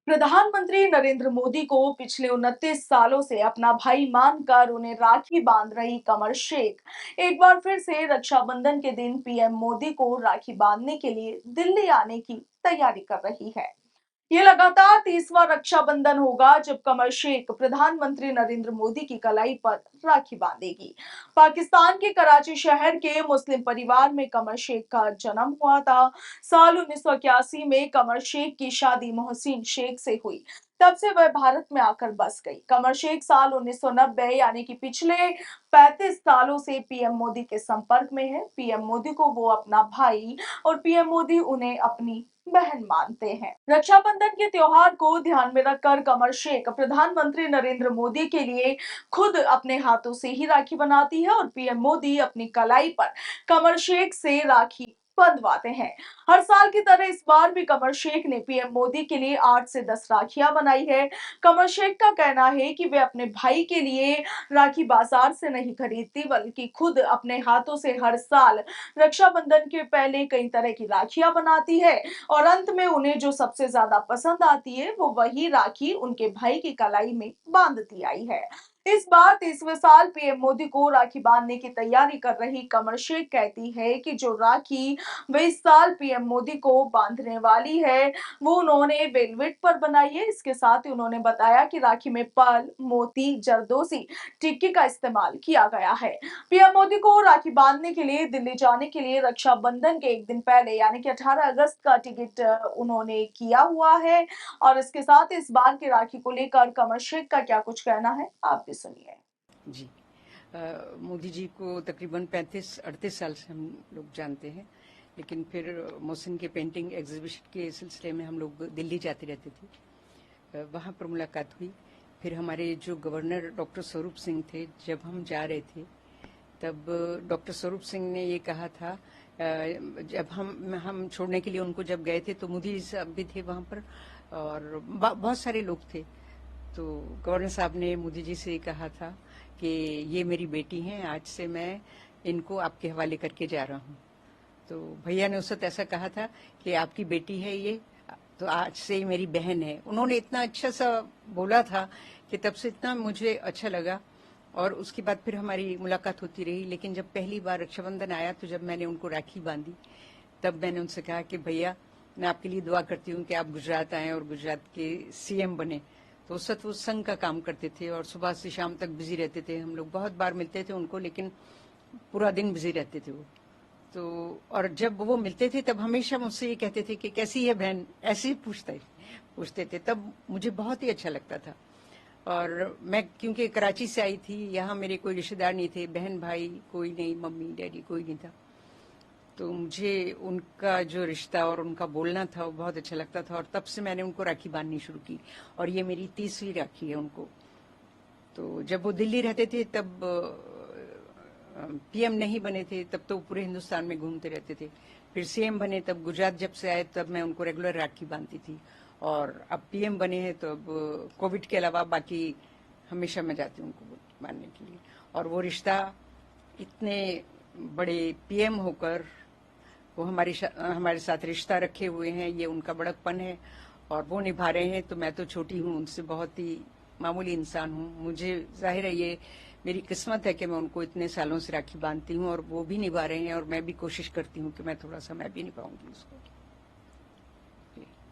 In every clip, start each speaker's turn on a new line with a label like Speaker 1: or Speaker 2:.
Speaker 1: प्रधानमंत्री नरेंद्र मोदी को पिछले 29 सालों से अपना भाई मानकर उन्हें राखी बांध रही कमर शेख एक बार फिर से रक्षाबंधन के दिन पीएम मोदी को राखी बांधने के लिए दिल्ली आने की तैयारी कर रही है। ये लगातार 30वां रक्षाबंधन होगा जब कमर शेख प्रधानमंत्री नरेंद्र मोदी की कलाई पर राखी बांधेगी। पाकिस्तान के कराची शहर के मुस्लिम परिवार में कमर शेख का जन्म हुआ था। साल 1981 में कमर शेख की शादी मोहसिन शेख से हुई। तब से वह भारत में आकर बस गई। कमर शेख साल 1990 यानी कि पिछले 35 सालों से पीएम मोदी के संपर्क में है। पीएम मोदी को वो अपना भाई और पीएम मोदी उन्हें अपनी बहन मानते हैं। रक्षाबंधन के त्योहार को ध्यान में रखकर कमर शेख प्रधानमंत्री नरेंद्र मोदी के लिए खुद अपने हाथों से ही राखी बनाती है और पीएम मोदी अपनी कलाई पर कमर शेख से राखी बंधवाते हैं। हर साल की तरह इस बार भी कमर शेख ने पीएम मोदी के लिए 8 से 10 राखियां बनाई है। कमर शेख का कहना है कि वे अपने भाई के लिए राखी बाजार से नहीं खरीदती बल्कि खुद अपने हाथों से हर साल रक्षाबंधन के पहले कई तरह की राखियां बनाती है और अंत में उन्हें जो सबसे ज्यादा पसंद आती है वो वही राखी उनके भाई की कलाई में बांधती आई है। इस बार 30वें साल पीएम मोदी को राखी बांधने की तैयारी कर रही कमर शेख कहती है कि जो राखी वे इस साल पीएम मोदी को बांधने वाली है वो उन्होंने वेलवेट पर बनाई है। इसके साथ ही उन्होंने बताया कि राखी में पर्ल, मोती, जरदोसी, टिक्की का इस्तेमाल किया गया है। पीएम मोदी को राखी बांधने के लिए दिल्ली जाने के लिए रक्षाबंधन के एक दिन पहले यानी कि 18 अगस्त का टिकट उन्होंने किया हुआ है। और इसके साथ इस बार की राखी को लेकर कमर शेख का क्या कुछ कहना है, आप भी सुनिए।
Speaker 2: जी मोदी जी को तकरीबन 35-38 साल से हम लोग जानते हैं, लेकिन फिर मोहसिन के पेंटिंग एग्जीबिशन के सिलसिले में हम लोग दिल्ली जाते रहते थे। वहाँ पर मुलाकात हुई। फिर हमारे जो गवर्नर डॉक्टर स्वरूप सिंह थे, जब हम जा रहे थे तब डॉक्टर स्वरूप सिंह ने ये कहा था, जब हम छोड़ने के लिए उनको जब गए थे तो मोदी साहब भी थे वहाँ पर और बहुत सारे लोग थे। तो गवर्नर साहब ने मोदी जी से कहा था कि ये मेरी बेटी हैं, आज से मैं इनको आपके हवाले करके जा रहा हूँ। तो भैया ने उस वक्त ऐसा कहा था कि आपकी बेटी है ये, तो आज से ये मेरी बहन है। उन्होंने इतना अच्छा सा बोला था कि तब से इतना मुझे अच्छा लगा और उसके बाद फिर हमारी मुलाकात होती रही। लेकिन जब पहली बार रक्षाबंधन आया तो जब मैंने उनको राखी बांधी तब मैंने उनसे कहा कि भैया मैं आपके लिए दुआ करती हूँ कि आप गुजरात आएं और गुजरात के सीएम बने। तो उस वक्त वो संघ का काम करते थे और सुबह से शाम तक बिजी रहते थे। हम लोग बहुत बार मिलते थे उनको, लेकिन पूरा दिन बिजी रहते थे वो। तो और जब वो मिलते थे तब हमेशा मुझसे ये कहते थे कि कैसी है बहन, ऐसे ही पूछते थे। तब मुझे बहुत ही अच्छा लगता था। और मैं क्योंकि कराची से आई थी, यहाँ मेरे कोई रिश्तेदार नहीं थे, बहन भाई कोई नहीं, मम्मी डैडी कोई नहीं था, तो मुझे उनका जो रिश्ता और उनका बोलना था वो बहुत अच्छा लगता था। और तब से मैंने उनको राखी बांधनी शुरू की और ये मेरी 30वीं राखी है उनको। तो जब वो दिल्ली रहते थे तब पीएम नहीं बने थे, तब तो पूरे हिंदुस्तान में घूमते रहते थे। फिर सीएम बने तब गुजरात जब से आए तब मैं उनको रेगुलर राखी बांधती थी। और अब पीएम बने हैं तो अब कोविड के अलावा बाकी हमेशा मैं जाती हूँ उनको बांधने के लिए। और वो रिश्ता, इतने बड़े पीएम होकर वो हमारे साथ रिश्ता रखे हुए हैं, ये उनका बड़कपन है और वो निभा रहे हैं। तो मैं तो छोटी हूँ, उनसे बहुत ही मामूली इंसान हूँ। मुझे जाहिर है ये मेरी किस्मत है कि मैं उनको इतने सालों से राखी बांधती हूँ और वो भी निभा रहे हैं और मैं भी कोशिश करती हूँ कि मैं थोड़ा सा मैं भी निभाऊंगी उसको।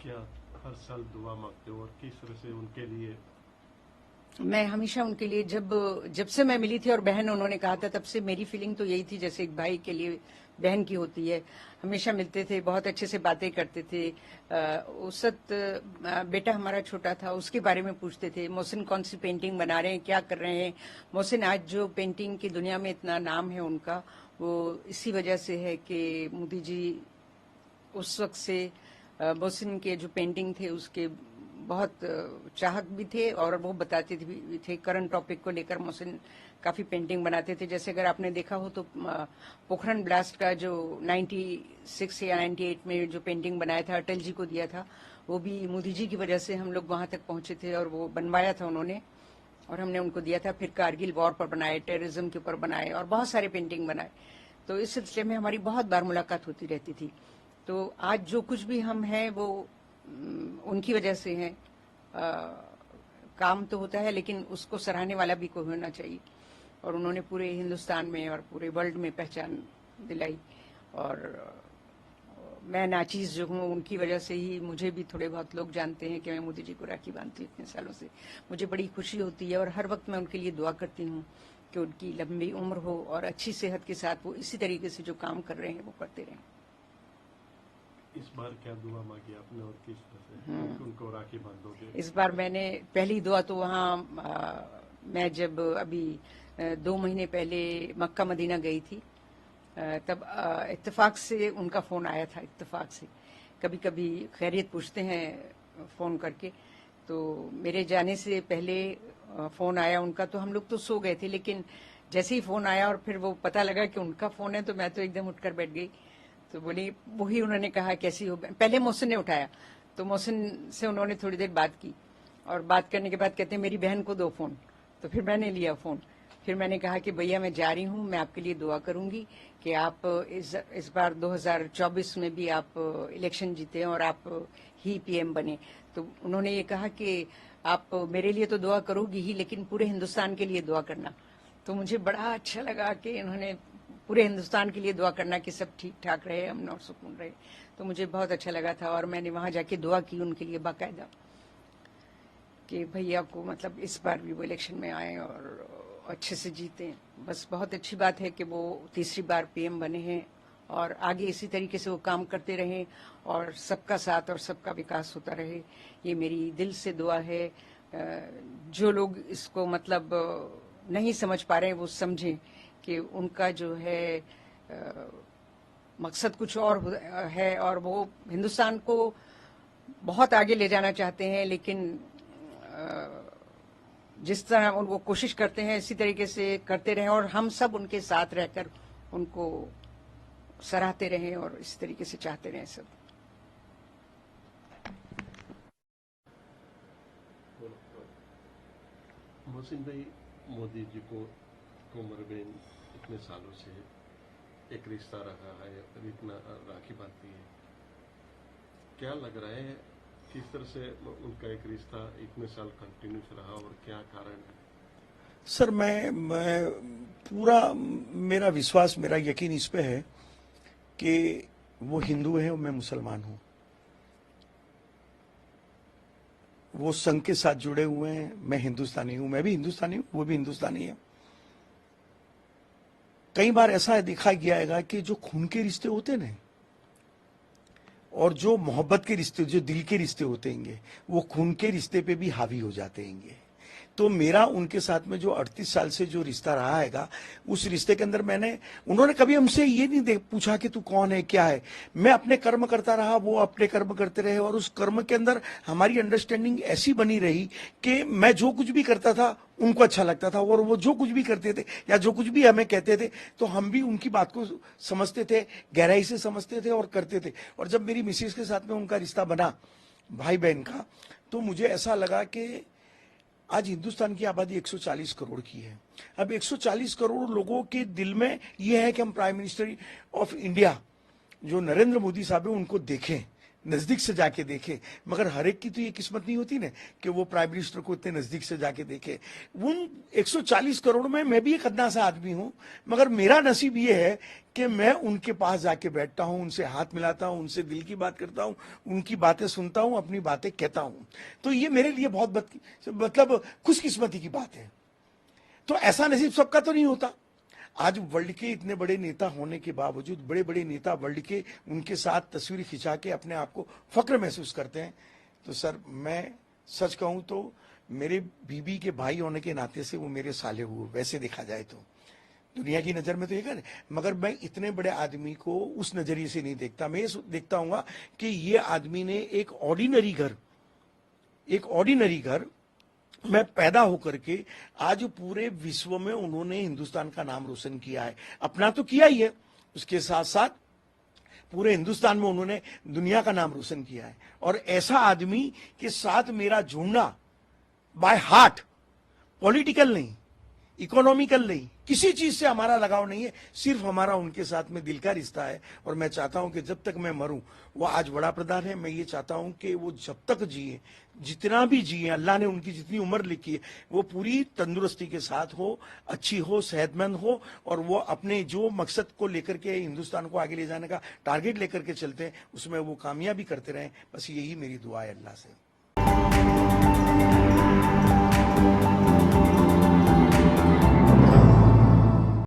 Speaker 3: क्या हर साल दुआ मांगते हो और किस तरह से उनके लिए?
Speaker 2: मैं हमेशा उनके लिए, जब से मैं मिली थी और बहन उन्होंने कहा था, तब से मेरी फीलिंग तो यही थी जैसे एक भाई के लिए बहन की होती है। हमेशा मिलते थे, बहुत अच्छे से बातें करते थे। उस वक्त बेटा हमारा छोटा था, उसके बारे में पूछते थे, मोहसिन कौन सी पेंटिंग बना रहे हैं, क्या कर रहे हैं। मोहसिन आज जो पेंटिंग की दुनिया में इतना नाम है उनका, वो इसी वजह से है कि मोदी जी उस वक्त से मोहसिन के जो पेंटिंग थे उसके बहुत चाहक भी थे और वो बताते भी थे। करंट टॉपिक को लेकर मोहसिन काफी पेंटिंग बनाते थे। जैसे अगर आपने देखा हो तो पोखरण ब्लास्ट का जो 96 या 98 में जो पेंटिंग बनाया था, अटल जी को दिया था, वो भी मोदी जी की वजह से हम लोग वहां तक पहुंचे थे और वो बनवाया था उन्होंने और हमने उनको दिया था। फिर कारगिल वॉर पर बनाए, टेररिज्म के ऊपर बनाए और बहुत सारे पेंटिंग बनाए। तो इस सिलसिले में हमारी बहुत बार मुलाकात होती रहती थी। तो आज जो कुछ भी हम हैं वो उनकी वजह से हैं काम तो होता है, लेकिन उसको सराहने वाला भी कोई होना चाहिए। और उन्होंने पूरे हिंदुस्तान में और पूरे वर्ल्ड में पहचान दिलाई। और मैं नाचीज जो हूँ, उनकी वजह से ही मुझे भी थोड़े बहुत लोग जानते हैं कि मैं मोदी जी को राखी बांधती हूँ इतने सालों से। मुझे बड़ी खुशी होती है और हर वक्त मैं उनके लिए दुआ करती हूँ कि उनकी लंबी उम्र हो और अच्छी सेहत के साथ वो इसी तरीके से जो काम कर रहे हैं वो करते रहें।
Speaker 3: इस बार क्या दुआ मांगी आपने और किस तरह से उनको राखी बांधोगे?
Speaker 2: इस बार मैंने पहली दुआ तो वहाँ मैं जब अभी 2 महीने पहले मक्का मदीना गई थी, तब इत्तेफाक से उनका फोन आया था। इत्तेफाक से कभी कभी खैरियत पूछते हैं फोन करके, तो मेरे जाने से पहले फोन आया उनका, तो हम लोग तो सो गए थे, लेकिन जैसे ही फोन आया और फिर वो पता लगा कि उनका फोन है, तो मैं तो एकदम उठकर बैठ गई। तो बोली, वही उन्होंने कहा कैसी हो। पहले मोहसिन ने उठाया, तो मोहसिन से उन्होंने थोड़ी देर बात की, और बात करने के बाद कहते हैं मेरी बहन को दो फोन। तो फिर मैंने लिया फोन। फिर मैंने कहा कि भैया मैं जा रही हूँ, मैं आपके लिए दुआ करूंगी कि आप इस बार 2024 में भी आप इलेक्शन जीते और आप ही पीएम बने। तो उन्होंने ये कहा कि आप मेरे लिए तो दुआ करोगी ही, लेकिन पूरे हिंदुस्तान के लिए दुआ करना। तो मुझे बड़ा अच्छा लगा कि इन्होंने पूरे हिंदुस्तान के लिए दुआ करना कि सब ठीक ठाक रहे, अमन और सुकून रहे। तो मुझे बहुत अच्छा लगा था और मैंने वहां जाके दुआ की उनके लिए बाकायदा कि भैया को मतलब इस बार भी वो इलेक्शन में आए और अच्छे से जीते। बस बहुत अच्छी बात है कि वो तीसरी बार पीएम बने हैं और आगे इसी तरीके से वो काम करते रहें और सबका साथ और सबका विकास होता रहे। ये मेरी दिल से दुआ है। जो लोग इसको मतलब नहीं समझ पा रहे हैं वो समझें कि उनका जो है मकसद कुछ और है और वो हिंदुस्तान को बहुत आगे ले जाना चाहते हैं, लेकिन जिस तरह उनको कोशिश करते हैं इसी तरीके से करते रहें और हम सब उनके साथ रहकर उनको सराहते रहें और इस तरीके से चाहते रहें सब।
Speaker 3: मोहसिन भाई, मोदी जी को कोमर बेन इतने सालों से एक रिश्ता रहा है, इतना राखी बांधती है, क्या लग रहा है किस तरह से उनका एक रिश्ता इतने साल कंटिन्यूस रहा और क्या कारण है?
Speaker 4: सर मैं पूरा मेरा विश्वास, मेरा यकीन इस पे है कि वो हिंदू है और मैं मुसलमान हूं। वो संघ के साथ जुड़े हुए हैं, मैं हिंदुस्तानी हूं, मैं भी हिंदुस्तानी हूं, वो भी हिंदुस्तानी है। कई बार ऐसा देखा गया है कि जो खून के रिश्ते होते हैं और जो मोहब्बत के रिश्ते, जो दिल के रिश्ते होते हैं, वो खून के रिश्ते पे भी हावी हो जाते हैं। तो मेरा उनके साथ में जो 38 साल से जो रिश्ता रहा हैगा, उस रिश्ते के अंदर उन्होंने कभी हमसे ये नहीं पूछा कि तू कौन है, क्या है। मैं अपने कर्म करता रहा, वो अपने कर्म करते रहे और उस कर्म के अंदर हमारी अंडरस्टैंडिंग ऐसी बनी रही कि मैं जो कुछ भी करता था उनको अच्छा लगता था और वो जो कुछ भी करते थे या जो कुछ भी हमें कहते थे तो हम भी उनकी बात को समझते थे, गहराई से समझते थे और करते थे। और जब मेरी मिसेज के साथ में उनका रिश्ता बना भाई बहन का, तो मुझे ऐसा लगा कि आज हिंदुस्तान की आबादी 140 करोड़ की है। अब 140 करोड़ लोगों के दिल में यह है कि हम प्राइम मिनिस्टर ऑफ इंडिया जो नरेंद्र मोदी साहब है उनको देखें, नजदीक से जाके देखें। मगर हर एक की तो ये किस्मत नहीं होती ना कि वो प्राइम मिनिस्टर को इतने नजदीक से जाके देखे। उन 140 करोड़ में मैं भी एक अदना सा आदमी हूं, मगर मेरा नसीब ये है कि मैं उनके पास जाके बैठता हूं, उनसे हाथ मिलाता हूं, उनसे दिल की बात करता हूं, उनकी बातें सुनता हूं, अपनी बातें कहता हूं। तो ये मेरे लिए बहुत मतलब खुशकिस्मती की बात है। तो ऐसा नसीब सबका तो नहीं होता। आज वर्ल्ड के इतने बड़े नेता होने के बावजूद, बड़े बड़े नेता वर्ल्ड के उनके साथ तस्वीर खिंचा के अपने आप को फक्र महसूस करते हैं। तो सर मैं सच कहूं तो मेरे बीबी के भाई होने के नाते से वो मेरे साले हुए, वैसे देखा जाए तो दुनिया की नजर में तो ये कर, मगर मैं इतने बड़े आदमी को उस नजरिए से नहीं देखता। मैं ये देखता हूँ कि ये आदमी ने एक ऑर्डिनरी घर में पैदा होकर के आज पूरे विश्व में उन्होंने हिंदुस्तान का नाम रोशन किया है। अपना तो किया ही है, उसके साथ साथ पूरे हिंदुस्तान में उन्होंने दुनिया का नाम रोशन किया है। और ऐसा आदमी के साथ मेरा जुड़ना बाय हार्ट, पॉलिटिकल नहीं, इकोनॉमिकल नहीं, किसी चीज से हमारा लगाव नहीं है, सिर्फ हमारा उनके साथ में दिल का रिश्ता है। और मैं चाहता हूं कि जब तक मैं मरूं, वो आज बड़ा प्रधान है, मैं ये चाहता हूं कि वो जब तक जिए, जितना भी जिए, अल्लाह ने उनकी जितनी उम्र लिखी है वो पूरी तंदुरुस्ती के साथ हो, अच्छी हो, सेहतमंद हो, और वो अपने जो मकसद को लेकर के हिंदुस्तान को आगे ले जाने का टारगेट लेकर के चलते हैं उसमें वो कामयाबी करते रहें। बस यही मेरी दुआ है अल्लाह से।